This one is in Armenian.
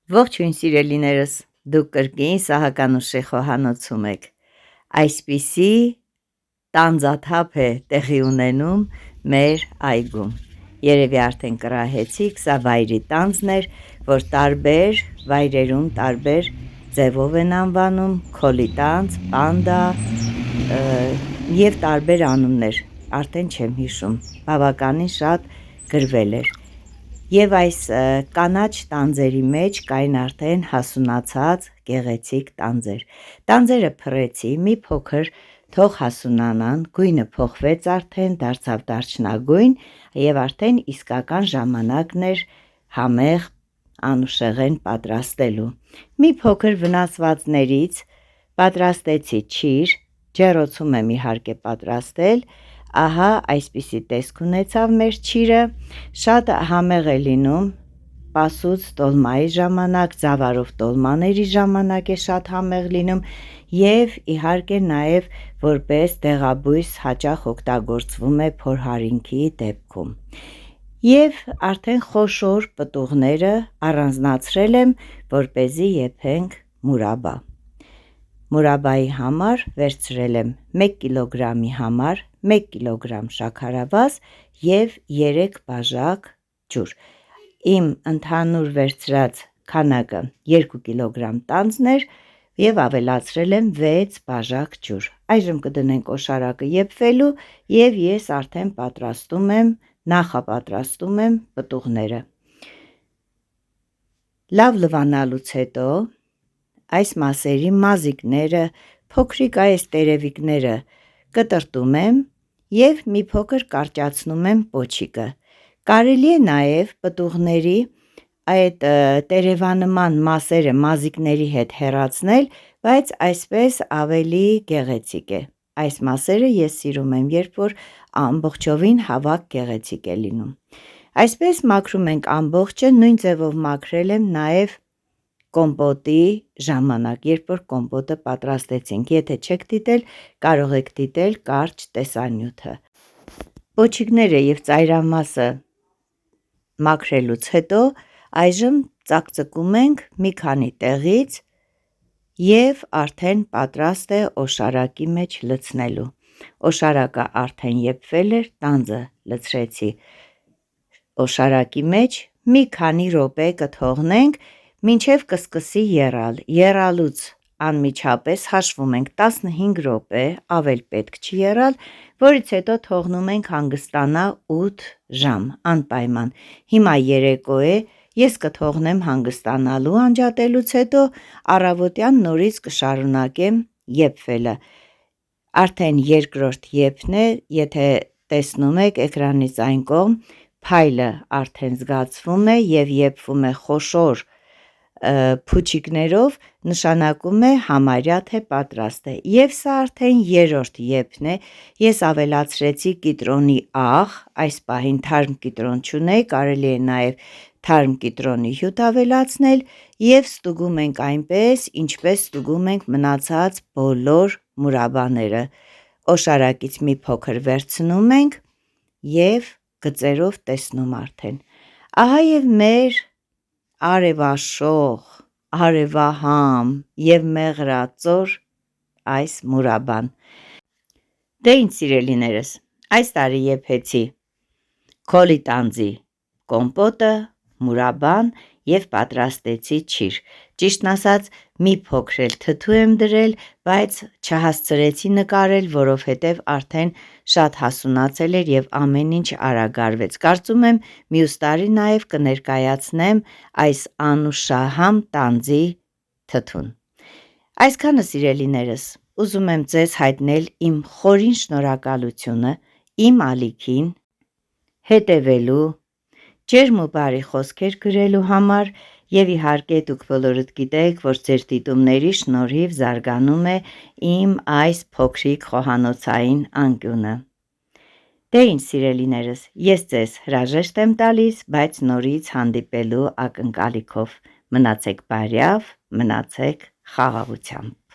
Ողջույն սիրելիներս, դուք կրկին Սահականուշի խոհանոցում եք։ Այսպիսի տանձաթափ է տեղի ունենում մեր այգում։ Երևի արդեն կռահեցիք, սա վայրի տանձն էր, որ տարբեր վայրերում տարբեր ձևով են անվանում, քոլի տանձ, պանդա և տարբեր անուններ, արդեն չեմ հիշում, բավականին շատ գրվել էր։ Եվ այս կանաչ տանձերի մեջ կային արդեն հասունացած գեղեցիկ տանձեր։ Տանձերը փռեցի, մի փոքր թող հասունանան, գույնը փոխվեց արդեն, դարձավ դարչնագույն և արդեն իսկական ժամանակն էր համեղ անուշեղեն պատրաստելու։ Մի փոքր վնասվածներից պատրաստեցի չիր, ջեռոցում եմ իհարկե պատրաստել։ Ահա այսպիսի տեսք ունեցավ մեր չիրը, շատ համեղ է լինում պասուց տոլմայի ժամանակ, ձավարով տոլմաների ժամանակ է շատ համեղ լինում և իհարկե նաև որպես դեղաբույս հաճախ օգտագործվում է փորհարինքի դեպքում։ Եվ արդեն խոշոր պտուղները առանձնացրել եմ, որպեսզի եփենք մուրաբա։ Մուրաբայի համար վերցրել եմ 1 կիլոգրամի համար 1 կիլոգրամ շաքարավազ և 3 բաժակ ջուր։ Իմ ընդհանուր վերցրած քանակը 2 կիլոգրամ տանձն էր և ավելացրել եմ 6 բաժակ ջուր։ Այժմ կդնենք օշարակը եփվելու և ես արդեն նախապատրաստում եմ պտուղները։ Լավ լվանալուց հետո այս մասերի մազիկները, փոքրիկ այս տերևիկները կտրտում եմ և մի փոքր կարճացնում եմ պոչիկը։ Կարելի է նաև պտուղների այդ տերևանման մասերը մազիկների հետ հեռացնել, բայց այսպես ավելի գեղեցիկ է։ Այս մասերը ես սիրում եմ, երբ որ ամբողջովին հավաք գեղեցիկ է լինում։ Այսպես մաքրում ենք ամբողջը, նույն ձևով մաքրել եմ նաև կոմպոտի ժամանակ, երբ որ կոմպոտը պատրաստեցինք։ Եթե չեք դիտել, կարող եք դիտել կարճ տեսանյութը։ Պոչիկները և ծայրամասը մաքրելուց հետո այժմ ծակծկում ենք մի քանի տեղից և արդեն պատրաստ է օշարակի մեջ լցնելու։ Օշարակը արդեն եփվել էր, տանձը լցրեցի օշարակի մեջ, մի քանի րոպե կթողնենք, մինչև կսկսի եռալ։ Եռալուց անմիջապես հաշվում ենք 15 րոպե, ավել պետք չի եռալ, որից հետո թողնում ենք հանգստանա 8 ժամ անպայման։ Հիմա երեկո է, ես կթողնեմ հանգստանալու անջատելուց հետո, առավոտյան նորից կշարունակեմ եփվելը։ Արդեն երկրորդ եփն է, եթե տեսնում եք էկրանից այն կողմ, փայլը արդեն զգացվում է և եփվում է խոշոր փուչիկներով, նշանակում է համարյա թե պատրաստ է։ Եվ սա արդեն երրորդ եփն է, ես ավելացրեցի կիտրոնի աղ, այս պահին թարմ կիտրոն չունեի, կարելի է նաև թարմ կիտրոնի հյութ ավելացնել և ստուգում ենք այնպես, ինչպես ստուգում ենք մնացած բոլոր մուրաբաները։ Օշարակից մի փոքր վերցնում ենք և գծերով տեսնում արդեն։ Ահա և մեր արևաշող, արևահամ և մեղրածոր այս մուրաբան։ Դե ինչ սիրելիներս, այս տարի եփեցի քոլի տանձի կոմպոտը, մուրաբան և պատրաստեցի չիր։ Ճիշտն ասած, մի փոքր էլ թթու եմ դրել, բայց չհասցրեցի նկարել, որովհետև արդեն շատ հասունացել էր և ամեն ինչ արագ արվեց։ Կարծում եմ մյուս տարի նաև կներկայացնեմ այս անուշահամ տանձի թթուն։ Այսքանը սիրելիներս, ուզում եմ ձեզ հայտնել իմ խորին շնորհակալությունը իմ ալիքին հետևելու, ջերմ ու բարի խոսքեր գրելու համար և իհարկե դուք բոլորդ գիտեք, որ ձեր դիտումների շնորհիվ զարգանում է իմ այս փոքրիկ խոհանոցային անկյունը։ Դե ինչ սիրելիներս, ես ձեզ հրաժեշտ եմ տալիս, բայց նորից հանդիպելու ակնկալիքով։ Մնացեք բարյավ, մնացեք խաղաղությամբ։